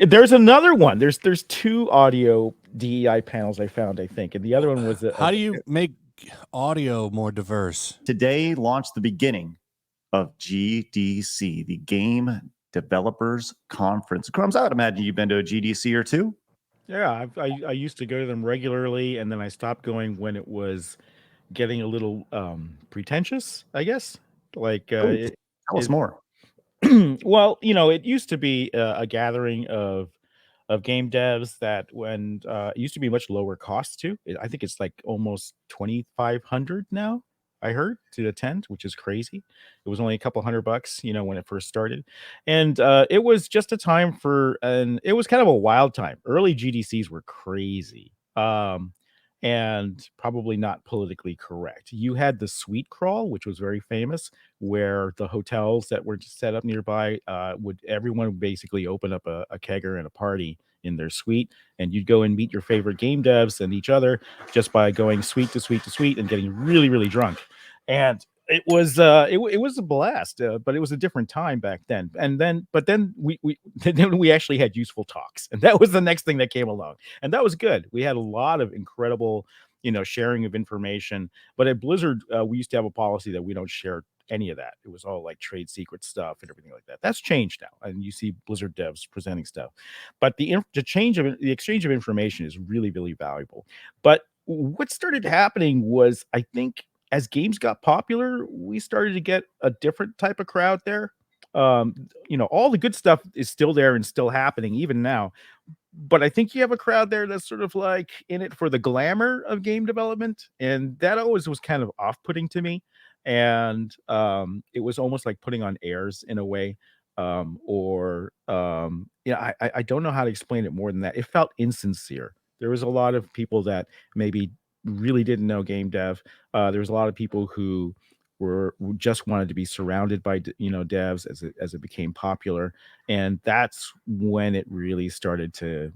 There's another one. There's two audio DEI panels I found, I think, and the other one was How do you make audio more diverse? Today launched the beginning of GDC, the Game Developers Conference. Crumbs, I would imagine you've been to a GDC or two. Yeah, I used to go to them regularly, and then I stopped going when it was getting a little pretentious, I guess. Like Oh, tell us it more. well, it used to be a gathering of game devs that when it used to be much lower cost too. I think it's like almost 2,500 now. I heard to attend, which is crazy. It was only a couple $100, when it first started, and it was just a time and it was kind of a wild time. Early GDCs were crazy. And probably not politically correct. You had the suite crawl, which was very famous, where the hotels that were set up nearby would everyone would basically open up a kegger and a party in their suite, and you'd go and meet your favorite game devs and each other just by going suite to suite to suite and getting really really drunk. And it was a blast, but it was a different time back then. And then we then we actually had useful talks, and that was the next thing that came along, and that was good. We had a lot of incredible, sharing of information. But at Blizzard, we used to have a policy that we don't share any of that. It was all like trade secret stuff and everything like that. That's changed now, and you see Blizzard devs presenting stuff. But the exchange of information is really really valuable. But what started happening was, I think, as games got popular, we started to get a different type of crowd there. All the good stuff is still there and still happening even now. But I think you have a crowd there that's sort of like in it for the glamour of game development. And that always was kind of off-putting to me. And it was almost like putting on airs in a way. I don't know how to explain it more than that. It felt insincere. There was a lot of people that maybe really didn't know game dev. There was a lot of people who who just wanted to be surrounded by devs as it became popular, and that's when it really started to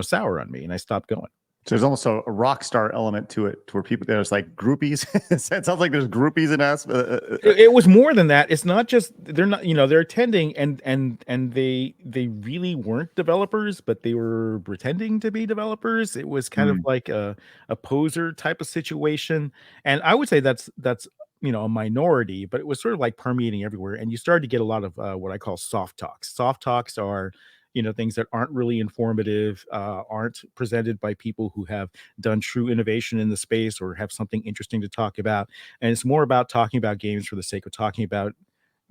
sour on me, and I stopped going. So there's almost a rock star element to it, to where people there's like groupies. It sounds like there's groupies in us. It was more than that. It's not just they're not they're attending, and they really weren't developers, but they were pretending to be developers. It was kind of like a poser type of situation, and I would say that's a minority, but it was sort of like permeating everywhere, and you started to get a lot of what I call soft talks. Soft talks are things that aren't really informative, aren't presented by people who have done true innovation in the space or have something interesting to talk about. And it's more about talking about games for the sake of talking about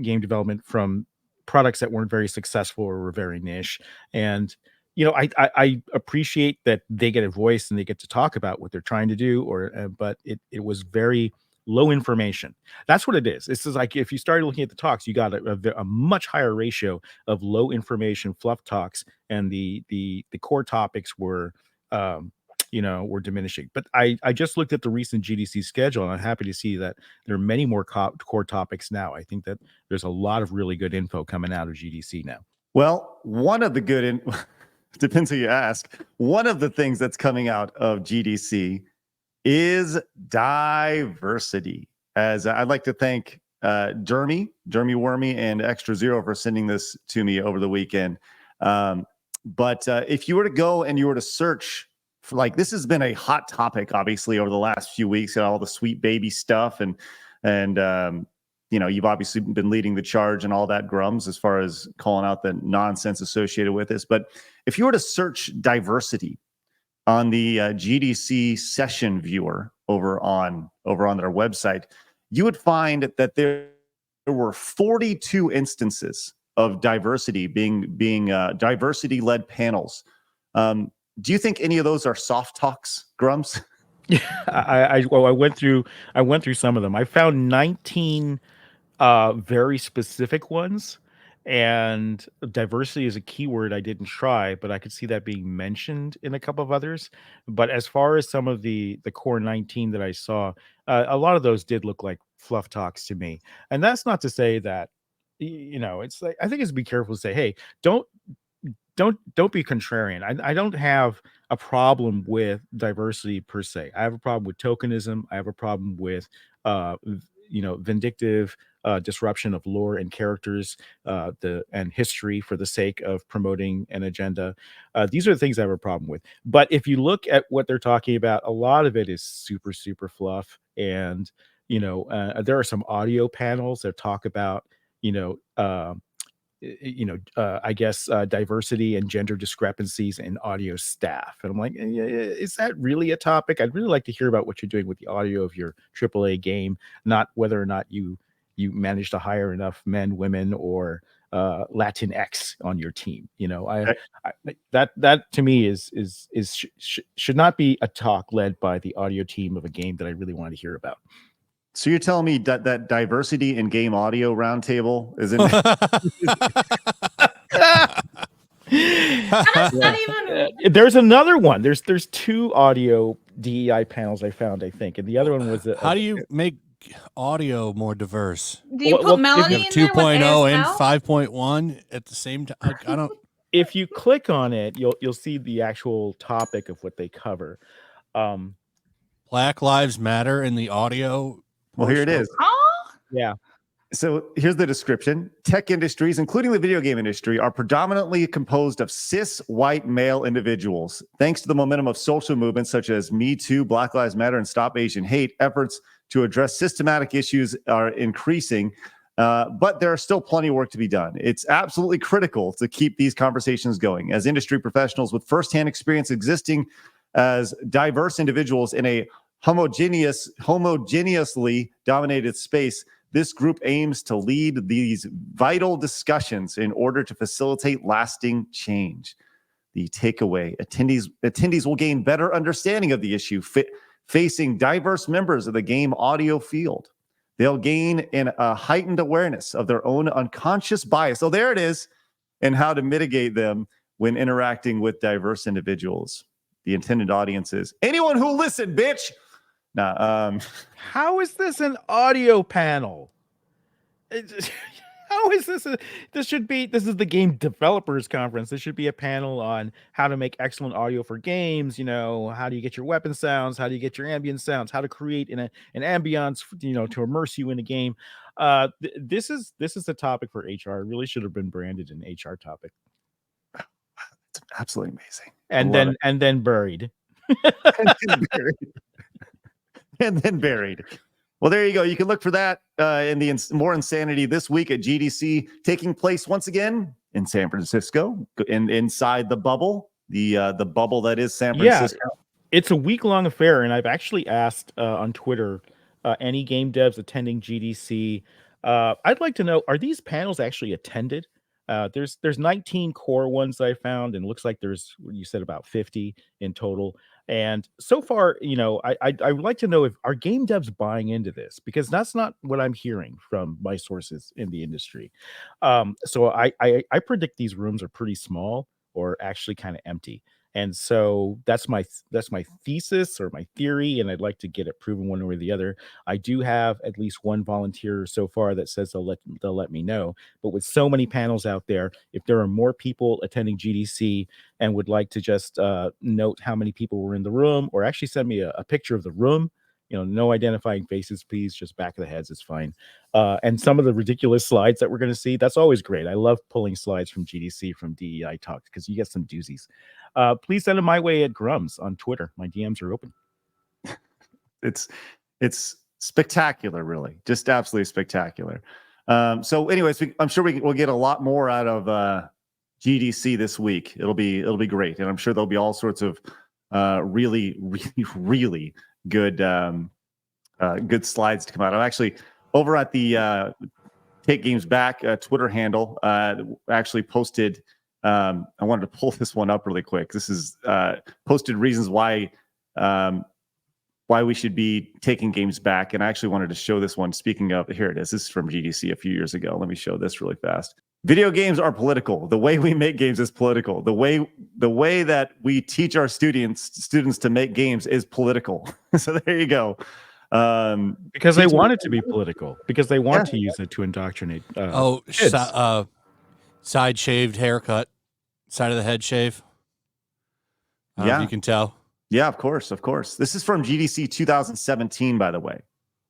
game development from products that weren't very successful or were very niche. And I appreciate that they get a voice and they get to talk about what they're trying to do, but it was very low information. That's what it is. This is like if you started looking at the talks, you got a much higher ratio of low information fluff talks, and the core topics were were diminishing. But I just looked at the recent GDC schedule, and I'm happy to see that there are many more core topics now. I think that there's a lot of really good info coming out of GDC now. Well, one of the good depends who you ask. One of the things that's coming out of GDC is diversity. As I'd like to thank Jeremy Wormy, and Extra Zero for sending this to me over the weekend. But if you were to go and you were to search for, like, this has been a hot topic, obviously, over the last few weeks, all the sweet baby stuff, and you've obviously been leading the charge and all that, Grums, as far as calling out the nonsense associated with this. But if you were to search diversity on the GDC session viewer over on their website, you would find that there were 42 instances of diversity being diversity-led panels. Do you think any of those are soft talks, Grums? Yeah, I went through some of them. I found 19 very specific ones, and diversity is a keyword I didn't try, but I could see that being mentioned in a couple of others. But as far as some of the core 19 that I saw, a lot of those did look like fluff talks to me. And that's not to say that it's like, I think it's be careful to say, hey, don't be contrarian. I don't have a problem with diversity per se. I have a problem with tokenism. I have a problem with vindictive disruption of lore and characters, and history for the sake of promoting an agenda. These are the things I have a problem with. But if you look at what they're talking about, a lot of it is super, super fluff. And, there are some audio panels that talk about, you know, I guess, diversity and gender discrepancies in audio staff. And I'm like, is that really a topic? I'd really like to hear about what you're doing with the audio of your AAA game, not whether or not you managed to hire enough men, women, or Latinx on your team. That to me should not be a talk led by the audio team of a game that I really want to hear about. So you're telling me that diversity in game audio roundtable isn't? That's not even. There's another one. There's 2 audio DEI panels I found, I think, and the other one was how do you make audio more diverse? Do you put Melanie in there with 2.0 and ASL? 5.1 at the same time? I don't. If you click on it, you'll see the actual topic of what they cover. Black Lives Matter in the audio. Well, here it is. Oh, Yeah. So here's the description. Tech industries, including the video game industry, are predominantly composed of cis white male individuals. Thanks to the momentum of social movements such as Me Too, Black Lives Matter, and Stop Asian Hate, efforts to address systematic issues are increasing, but there are still plenty of work to be done. It's absolutely critical to keep these conversations going. As industry professionals with firsthand experience existing as diverse individuals in a homogeneously dominated space, this group aims to lead these vital discussions in order to facilitate lasting change. The takeaway: attendees will gain better understanding of the issue facing diverse members of the game audio field. They'll gain a heightened awareness of their own unconscious bias. So there it is, and how to mitigate them when interacting with diverse individuals. The intended audience is anyone who listened, bitch. Nah, How is this an audio panel? How is this? This is the game developers conference. This should be a panel on how to make excellent audio for games. How do you get your weapon sounds? How do you get your ambient sounds? How to create an ambiance, to immerse you in a game. This is a topic for HR. It really should have been branded an HR topic. it's absolutely amazing. And then buried. And then buried. Well, there you go. You can look for that in the more insanity this week at GDC, taking place once again in San Francisco, inside the bubble, the bubble that is San Francisco. Yeah, it's a week-long affair, and I've actually asked on Twitter any game devs attending GDC. I'd like to know, are these panels actually attended? There's 19 core ones that I found, and it looks like there's, you said, about 50 in total. And so far, I would like to know, if are game devs buying into this, because that's not what I'm hearing from my sources in the industry. So I predict these rooms are pretty small or actually kind of empty. And so that's my thesis or my theory, and I'd like to get it proven one way or the other. I do have at least one volunteer so far that says they'll let me know. But with so many panels out there, if there are more people attending GDC and would like to just note how many people were in the room, or actually send me a picture of the room, no identifying faces, please, just back of the heads is fine. And some of the ridiculous slides that we're going to see, that's always great. I love pulling slides from GDC, from DEI talks, because you get some doozies. Please send them my way at Grums on Twitter. My DMs are open. It's spectacular, really, just absolutely spectacular. So anyways, I'm sure we'll get a lot more out of GDC this week. It'll be great, and I'm sure there'll be all sorts of really good good slides to come out. I'm actually over at the Take Games Back Twitter handle. Actually posted. I wanted to pull this one up really quick. This is posted reasons why we should be taking games back, and I actually wanted to show this one. Speaking of, here it is. This is from GDC a few years ago. Let me show this really fast. Video games are political. The way we make games is political. The way that we teach our students to make games is political. So there you go. Because they want it to be political. Because they want to use it to indoctrinate. Side shaved haircut, side of the head shave. If you can tell. Yeah, of course. This is from GDC 2017, by the way.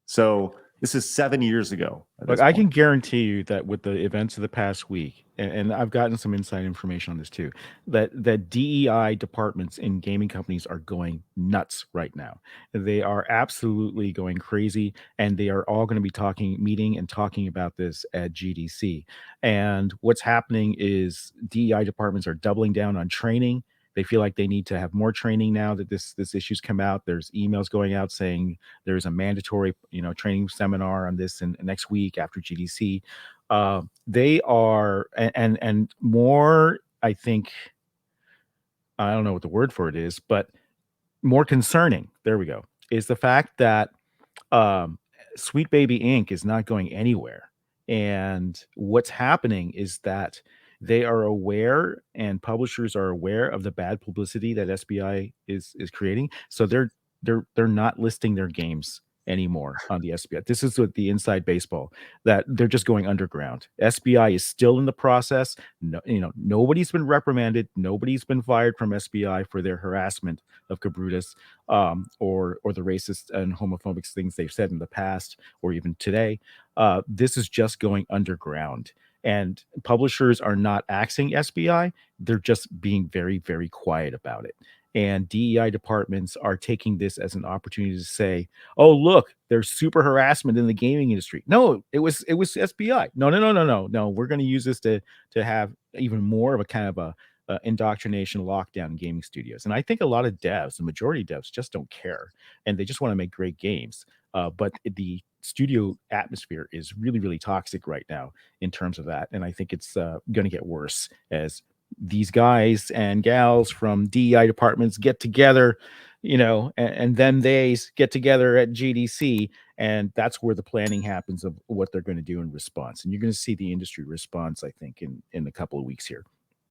So This is 7 years ago. Look, I can guarantee you that with the events of the past week, and I've gotten some inside information on this too, that DEI departments in gaming companies are going nuts right now. They are absolutely going crazy, and they are all going to be meeting and talking about this at GDC. And what's happening is DEI departments are doubling down on training. They feel like they need to have more training now that this issue's come out. There's emails going out saying there's a mandatory, training seminar on this in next week after GDC. They are, and more, I think, I don't know what the word for it is, but more concerning, there we go, is the fact that Sweet Baby Inc. is not going anywhere. And what's happening is that they are aware, and publishers are aware of the bad publicity that SBI is creating. So they're not listing their games anymore on the SBI. This is what the inside baseball, that they're just going underground. SBI is still in the process. No, nobody's been reprimanded. Nobody's been fired from SBI for their harassment of Cabrutus, or the racist and homophobic things they've said in the past or even today. This is just going underground. And publishers are not axing SBI. They're just being very, very quiet about it. And DEI departments are taking this as an opportunity to say, "Oh, look, there's super harassment in the gaming industry." No, it was SBI. No. We're going to use this to have even more of a kind of a indoctrination lockdown in gaming studios. And I think a lot of devs, the majority of devs, just don't care, and they just want to make great games. But the studio atmosphere is really, really toxic right now in terms of that. And I think it's going to get worse as these guys and gals from DEI departments get together, and then they get together at GDC, and that's where the planning happens of what they're going to do in response. And you're going to see the industry response, I think, in a couple of weeks here.